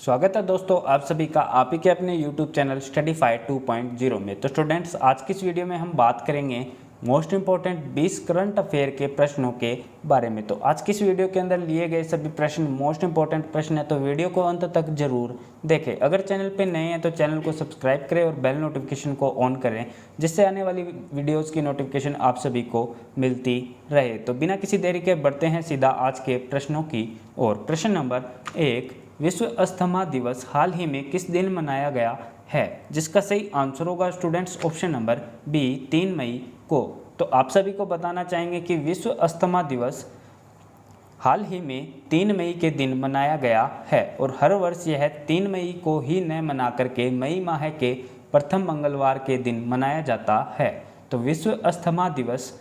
स्वागत है दोस्तों आप सभी का आप ही के अपने YouTube चैनल स्टडीफाई 2.0 में। तो स्टूडेंट्स, आज की इस वीडियो में हम बात करेंगे मोस्ट इंपॉर्टेंट 20 करंट अफेयर के प्रश्नों के बारे में। तो आज की इस वीडियो के अंदर लिए गए सभी प्रश्न मोस्ट इंपॉर्टेंट प्रश्न है, तो वीडियो को अंत तक जरूर देखें। अगर चैनल पे नए हैं तो चैनल को सब्सक्राइब करें और बेल नोटिफिकेशन को ऑन करें, जिससे आने वाली वीडियोज़ की नोटिफिकेशन आप सभी को मिलती रहे। तो बिना किसी देरी के बढ़ते हैं सीधा आज के प्रश्नों की ओर। प्रश्न नंबर 1, विश्व अस्थमा दिवस हाल ही में किस दिन मनाया गया है? जिसका सही आंसर होगा स्टूडेंट्स ऑप्शन नंबर बी 3 मई को। तो आप सभी को बताना चाहेंगे कि विश्व अस्थमा दिवस हाल ही में 3 मई के दिन मनाया गया है और हर वर्ष यह 3 मई को ही न मना करके मई माह के प्रथम मंगलवार के दिन मनाया जाता है। तो विश्व अस्थमा दिवस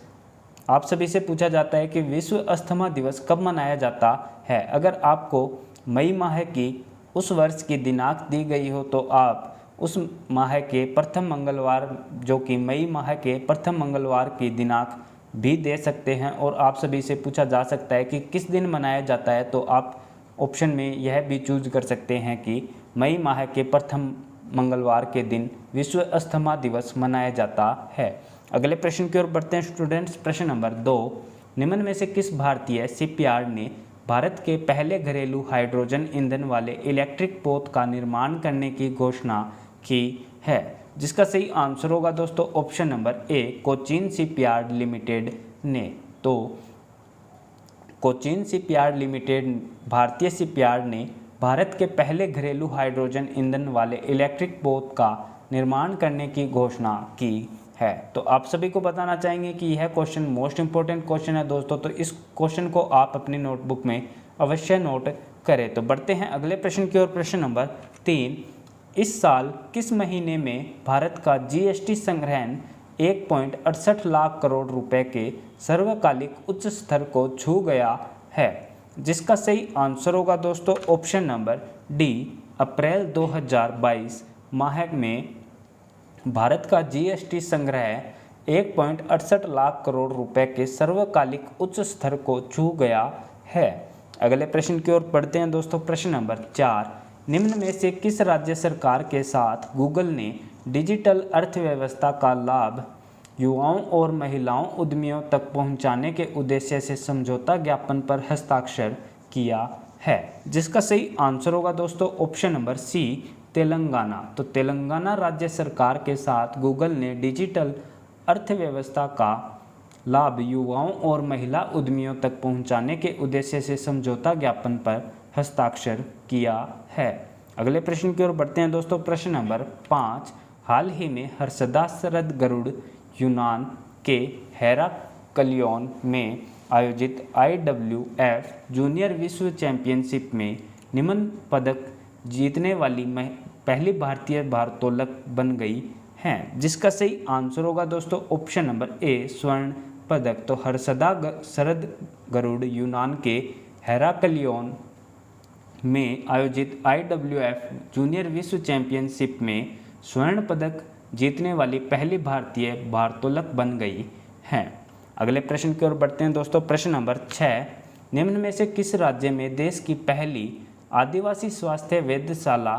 आप सभी से पूछा जाता है कि विश्व अस्थमा दिवस कब मनाया जाता है। अगर आपको मई माह की उस वर्ष की दिनांक दी गई हो तो आप उस माह के प्रथम मंगलवार, जो कि मई माह के प्रथम मंगलवार की दिनांक भी दे सकते हैं। और आप सभी से पूछा जा सकता है कि किस दिन मनाया जाता है, तो आप ऑप्शन में यह भी चूज कर सकते हैं कि मई माह के प्रथम मंगलवार के दिन विश्व अस्थमा दिवस मनाया जाता है। अगले प्रश्न की ओर बढ़ते हैं स्टूडेंट्स। प्रश्न नंबर 2, निम्न में से किस भारतीय शिपयार्ड ने भारत के पहले घरेलू हाइड्रोजन ईंधन वाले इलेक्ट्रिक पोत का निर्माण करने की घोषणा की है? जिसका सही आंसर होगा दोस्तों option number A, Cochin shipyard limited ने। तो कोचीन शिपयार्ड लिमिटेड भारतीय शिपयार्ड ने भारत के पहले घरेलू हाइड्रोजन ईंधन वाले इलेक्ट्रिक पोत का निर्माण करने की घोषणा की है। तो आप सभी को बताना चाहेंगे कि यह क्वेश्चन मोस्ट इंपॉर्टेंट क्वेश्चन है दोस्तों, तो इस क्वेश्चन को आप अपनी नोटबुक में अवश्य नोट करें। तो बढ़ते हैं अगले प्रश्न की ओर। प्रश्न नंबर 3, इस साल किस महीने में भारत का जीएसटी संग्रहण 1.68 लाख करोड़ रुपए के सर्वकालिक उच्च स्तर को छू गया है? जिसका सही आंसर होगा दोस्तों ऑप्शन नंबर डी, अप्रैल 2022 माह में भारत का जीएसटी संग्रह 1.68 लाख करोड़ रुपए के सर्वकालिक उच्च स्तर को छू गया है। अगले प्रश्न की ओर बढ़ते हैं दोस्तों। प्रश्न नंबर 4, निम्न में से किस राज्य सरकार के साथ गूगल ने डिजिटल अर्थव्यवस्था का लाभ युवाओं और महिलाओं उद्यमियों तक पहुंचाने के उद्देश्य से समझौता ज्ञापन पर हस्ताक्षर किया है? जिसका सही आंसर होगा दोस्तों ऑप्शन नंबर सी, तेलंगाना। तो तेलंगाना राज्य सरकार के साथ गूगल ने डिजिटल अर्थव्यवस्था का लाभ युवाओं और महिला उद्यमियों तक पहुंचाने के उद्देश्य से समझौता ज्ञापन पर हस्ताक्षर किया है। अगले प्रश्न की ओर बढ़ते हैं दोस्तों। प्रश्न नंबर 5, हाल ही में हर्षदा शरद गरुड़ यूनान के हेराक्लियोन में आयोजित IWF जूनियर विश्व चैंपियनशिप में निम्न पदक जीतने वाली पहली भारतीय भारोत्तोलक बन गई हैं? जिसका सही आंसर होगा दोस्तों ऑप्शन नंबर ए, स्वर्ण पदक। तो हर्षदा शरद गरुड़ यूनान के हेराक्लियोन में आयोजित IWF जूनियर विश्व चैंपियनशिप में स्वर्ण पदक जीतने वाली पहली भारतीय भारोत्तोलक बन गई हैं। अगले प्रश्न की ओर बढ़ते हैं दोस्तों। प्रश्न नंबर 6, निम्न में से किस राज्य में देश की पहली आदिवासी स्वास्थ्य वेधशाला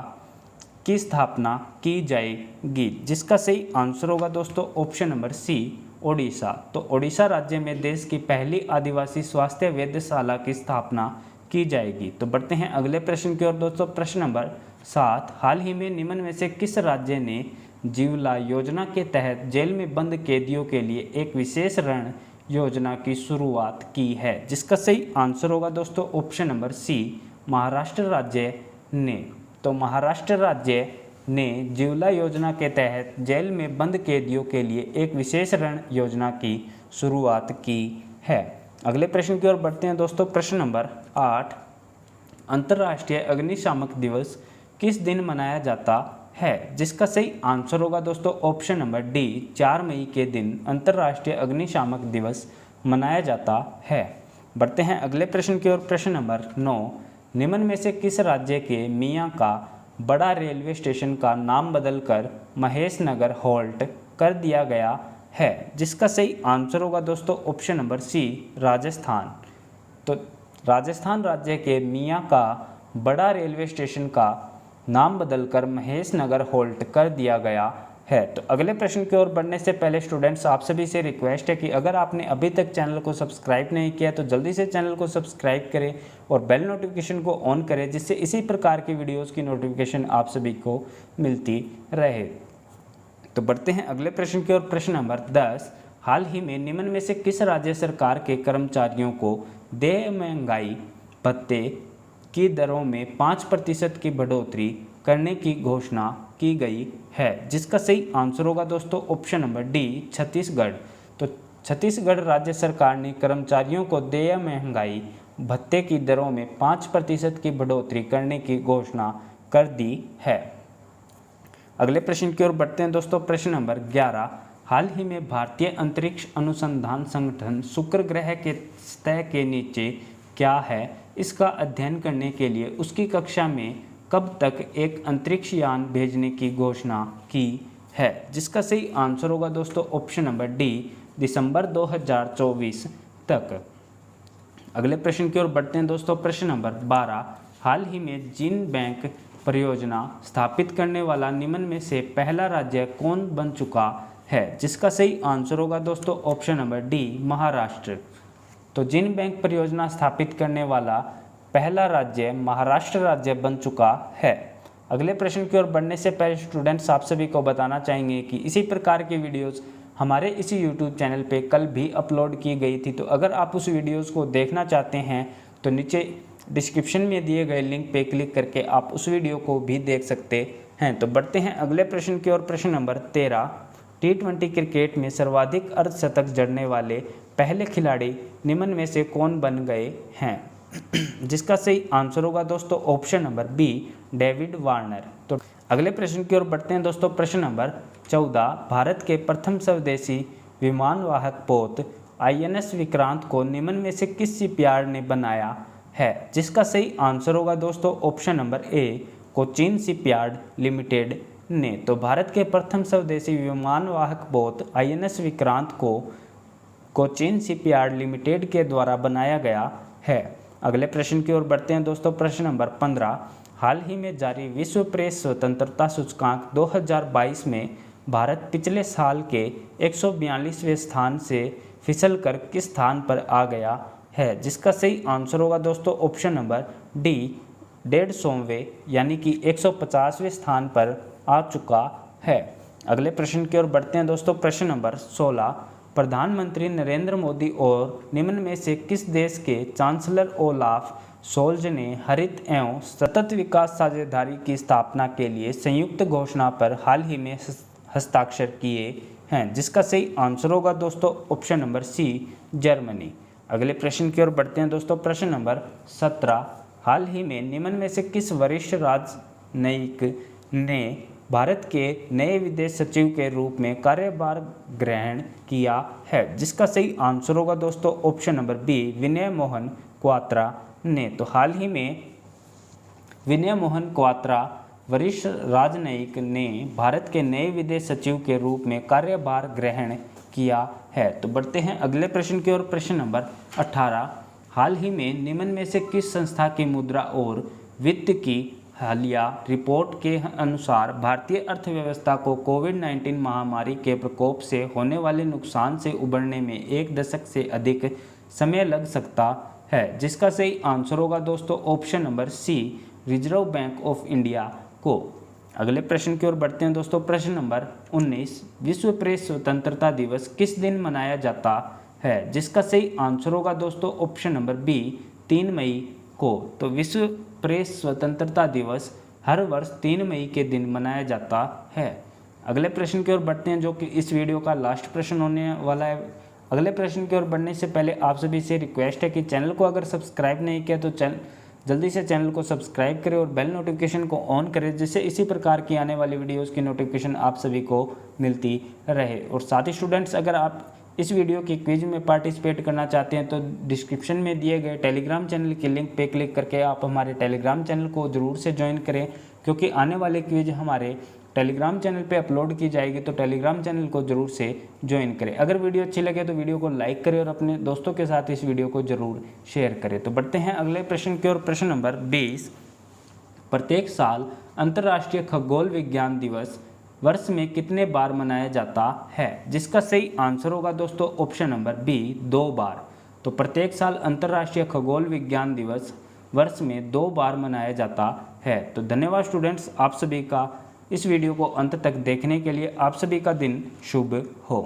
की स्थापना की जाएगी? जिसका सही आंसर होगा दोस्तों ऑप्शन नंबर सी, ओडिशा। तो ओडिशा राज्य में देश की पहली आदिवासी स्वास्थ्य वेधशाला की स्थापना की जाएगी। तो बढ़ते हैं अगले प्रश्न की ओर दोस्तों। प्रश्न नंबर 7, हाल ही में निम्न में से किस राज्य ने जीवला योजना के तहत जेल में बंद कैदियों के लिए एक विशेष ऋण योजना की शुरुआत की है? जिसका सही आंसर होगा दोस्तों ऑप्शन नंबर सी, महाराष्ट्र राज्य ने। तो महाराष्ट्र राज्य ने जीवला योजना के तहत जेल में बंद कैदियों के लिए एक विशेष ऋण योजना की शुरुआत की है। अगले प्रश्न की ओर बढ़ते हैं दोस्तों। प्रश्न नंबर 8, अंतर्राष्ट्रीय अग्निशामक दिवस किस दिन मनाया जाता है? जिसका सही आंसर होगा दोस्तों ऑप्शन नंबर डी, 4 मई के दिन अंतर्राष्ट्रीय अग्निशामक दिवस मनाया जाता है। बढ़ते हैं अगले प्रश्न की ओर। प्रश्न नंबर 9, निम्न में से किस राज्य के मियाँ का बड़ा रेलवे स्टेशन का नाम बदलकर महेश नगर होल्ट कर दिया गया है? जिसका सही आंसर होगा दोस्तों ऑप्शन नंबर सी, राजस्थान। तो राजस्थान राज्य के मियाँ का बड़ा रेलवे स्टेशन का नाम बदलकर महेश नगर होल्ट कर दिया गया है। तो अगले प्रश्न की ओर बढ़ने से पहले स्टूडेंट्स आप सभी से रिक्वेस्ट है कि अगर आपने अभी तक चैनल को सब्सक्राइब नहीं किया तो जल्दी से चैनल को सब्सक्राइब करें और बेल नोटिफिकेशन को ऑन करें, जिससे इसी प्रकार की वीडियोस की नोटिफिकेशन आप सभी को मिलती रहे। तो बढ़ते हैं अगले प्रश्न की ओर। प्रश्न नंबर 10, हाल ही में निम्न में से किस राज्य सरकार के कर्मचारियों को देय महंगाई भत्ते की दरों में 5% की बढ़ोतरी करने की घोषणा की गई है? जिसका सही आंसर होगा दोस्तों ऑप्शन नंबर डी, छत्तीसगढ़। तो छत्तीसगढ़ राज्य सरकार ने कर्मचारियों को देय महंगाई भत्ते की दरों में 5% की बढ़ोतरी करने की घोषणा कर दी है। अगले प्रश्न की ओर बढ़ते हैं दोस्तों। प्रश्न नंबर 11, हाल ही में भारतीय अंतरिक्ष अनुसंधान संगठन शुक्र ग्रह के सतह के नीचे क्या है, इसका अध्ययन करने के लिए उसकी कक्षा में कब तक एक अंतरिक्ष यान भेजने की घोषणा की है? जिसका सही आंसर होगा दोस्तों ऑप्शन नंबर डी, दिसंबर 2024 तक। अगले प्रश्न की ओर बढ़ते हैं दोस्तों। प्रश्न नंबर 12, हाल ही में जीन बैंक परियोजना स्थापित करने वाला निम्न में से पहला राज्य कौन बन चुका है? जिसका सही आंसर होगा दोस्तों ऑप्शन नंबर डी, महाराष्ट्र। तो जीन बैंक परियोजना स्थापित करने वाला पहला राज्य महाराष्ट्र राज्य बन चुका है। अगले प्रश्न की ओर बढ़ने से पहले स्टूडेंट्स आप सभी को बताना चाहेंगे कि इसी प्रकार की वीडियोस हमारे इसी यूट्यूब चैनल पे कल भी अपलोड की गई थी। तो अगर आप उस वीडियोस को देखना चाहते हैं तो नीचे डिस्क्रिप्शन में दिए गए लिंक पे क्लिक करके आप उस वीडियो को भी देख सकते हैं। तो बढ़ते हैं अगले प्रश्न की ओर। प्रश्न नंबर 13, T20 क्रिकेट में सर्वाधिक अर्धशतक जड़ने वाले पहले खिलाड़ी निम्न में से कौन बन गए हैं? जिसका सही आंसर होगा दोस्तों option number B, David Warner. तो अगले प्रश्न की ओर बढ़ते हैं दोस्तों। प्रश्न नंबर 14, भारत के प्रथम स्वदेशी विमानवाहक पोत INS विक्रांत को निम्न में से किस शिपयार्ड ने बनाया है? जिसका सही आंसर होगा दोस्तों option number A, Cochin shipyard limited ने। तो भारत के प्रथम स्वदेशी विमानवाहक पोत INS विक्रांत को कोचीन शिपयार्ड लिमिटेड के द्वारा बनाया गया है। अगले प्रश्न की ओर बढ़ते हैं दोस्तों। प्रश्न नंबर 15, हाल ही में जारी विश्व प्रेस स्वतंत्रता सूचकांक 2022 में भारत पिछले साल के 142वें स्थान से फिसलकर किस स्थान पर आ गया है? जिसका सही आंसर होगा दोस्तों ऑप्शन नंबर डी, 150वें यानी कि 150वें स्थान पर आ चुका है। अगले प्रश्न की ओर बढ़ते हैं दोस्तों। प्रश्न नंबर 16, प्रधानमंत्री नरेंद्र मोदी और निम्न में से किस देश के चांसलर ओलाफ शोल्ज ने हरित एवं सतत विकास साझेदारी की स्थापना के लिए संयुक्त घोषणा पर हाल ही में हस्ताक्षर किए हैं? जिसका सही आंसर होगा दोस्तों ऑप्शन नंबर सी, जर्मनी। अगले प्रश्न की ओर बढ़ते हैं दोस्तों। प्रश्न नंबर 17, हाल ही में निम्न में से किस वरिष्ठ राजनयिक ने भारत के नए विदेश सचिव के रूप में कार्यभार ग्रहण किया है? जिसका सही आंसर होगा दोस्तों ऑप्शन नंबर बी, विनय मोहन क्वात्रा ने। तो हाल ही में विनय मोहन क्वात्रा वरिष्ठ राजनयिक ने भारत के नए विदेश सचिव के रूप में कार्यभार ग्रहण किया है। तो बढ़ते हैं अगले प्रश्न की ओर। प्रश्न नंबर 18, हाल ही में निम्न में से किस संस्था की मुद्रा और वित्त की हालिया रिपोर्ट के अनुसार भारतीय अर्थव्यवस्था को कोविड-19 महामारी के प्रकोप से होने वाले नुकसान से उबरने में 1 दशक से अधिक समय लग सकता है? जिसका सही आंसर होगा दोस्तों option number C, Reserve Bank of India को। अगले प्रश्न की ओर बढ़ते हैं दोस्तों। प्रश्न नंबर 19, विश्व प्रेस स्वतंत्रता दिवस किस दिन मनाया जाता है? जिसका सही आंसर होगा दोस्तों ऑप्शन नंबर बी, 3 मई को। तो विश्व प्रेस स्वतंत्रता दिवस हर वर्ष 3 मई के दिन मनाया जाता है। अगले प्रश्न की ओर बढ़ते हैं जो कि इस वीडियो का लास्ट प्रश्न होने वाला है। अगले प्रश्न की ओर बढ़ने से पहले आप सभी से रिक्वेस्ट है कि चैनल को अगर सब्सक्राइब नहीं किया तो जल्दी से चैनल को सब्सक्राइब करें और बेल नोटिफिकेशन को ऑन करें, जिससे इसी प्रकार की आने वाली वीडियोज़ की नोटिफिकेशन आप सभी को मिलती रहे। और साथ ही स्टूडेंट्स, अगर आप इस वीडियो की क्विज में पार्टिसिपेट करना चाहते हैं तो डिस्क्रिप्शन में दिए गए टेलीग्राम चैनल के लिंक पे क्लिक करके आप हमारे टेलीग्राम चैनल को ज़रूर से ज्वाइन करें, क्योंकि आने वाले क्विज हमारे टेलीग्राम चैनल पे अपलोड की जाएगी। तो टेलीग्राम चैनल को ज़रूर से ज्वाइन करें। अगर वीडियो अच्छी लगे तो वीडियो को लाइक करें और अपने दोस्तों के साथ इस वीडियो को ज़रूर शेयर करें। तो बढ़ते हैं अगले प्रश्न की ओर। प्रश्न नंबर 20, प्रत्येक साल अंतर्राष्ट्रीय खगोल विज्ञान दिवस वर्ष में कितने बार मनाया जाता है? जिसका सही आंसर होगा दोस्तों ऑप्शन नंबर बी, 2 बार। तो प्रत्येक साल अंतर्राष्ट्रीय खगोल विज्ञान दिवस वर्ष में 2 बार मनाया जाता है। तो धन्यवाद स्टूडेंट्स, आप सभी का इस वीडियो को अंत तक देखने के लिए। आप सभी का दिन शुभ हो।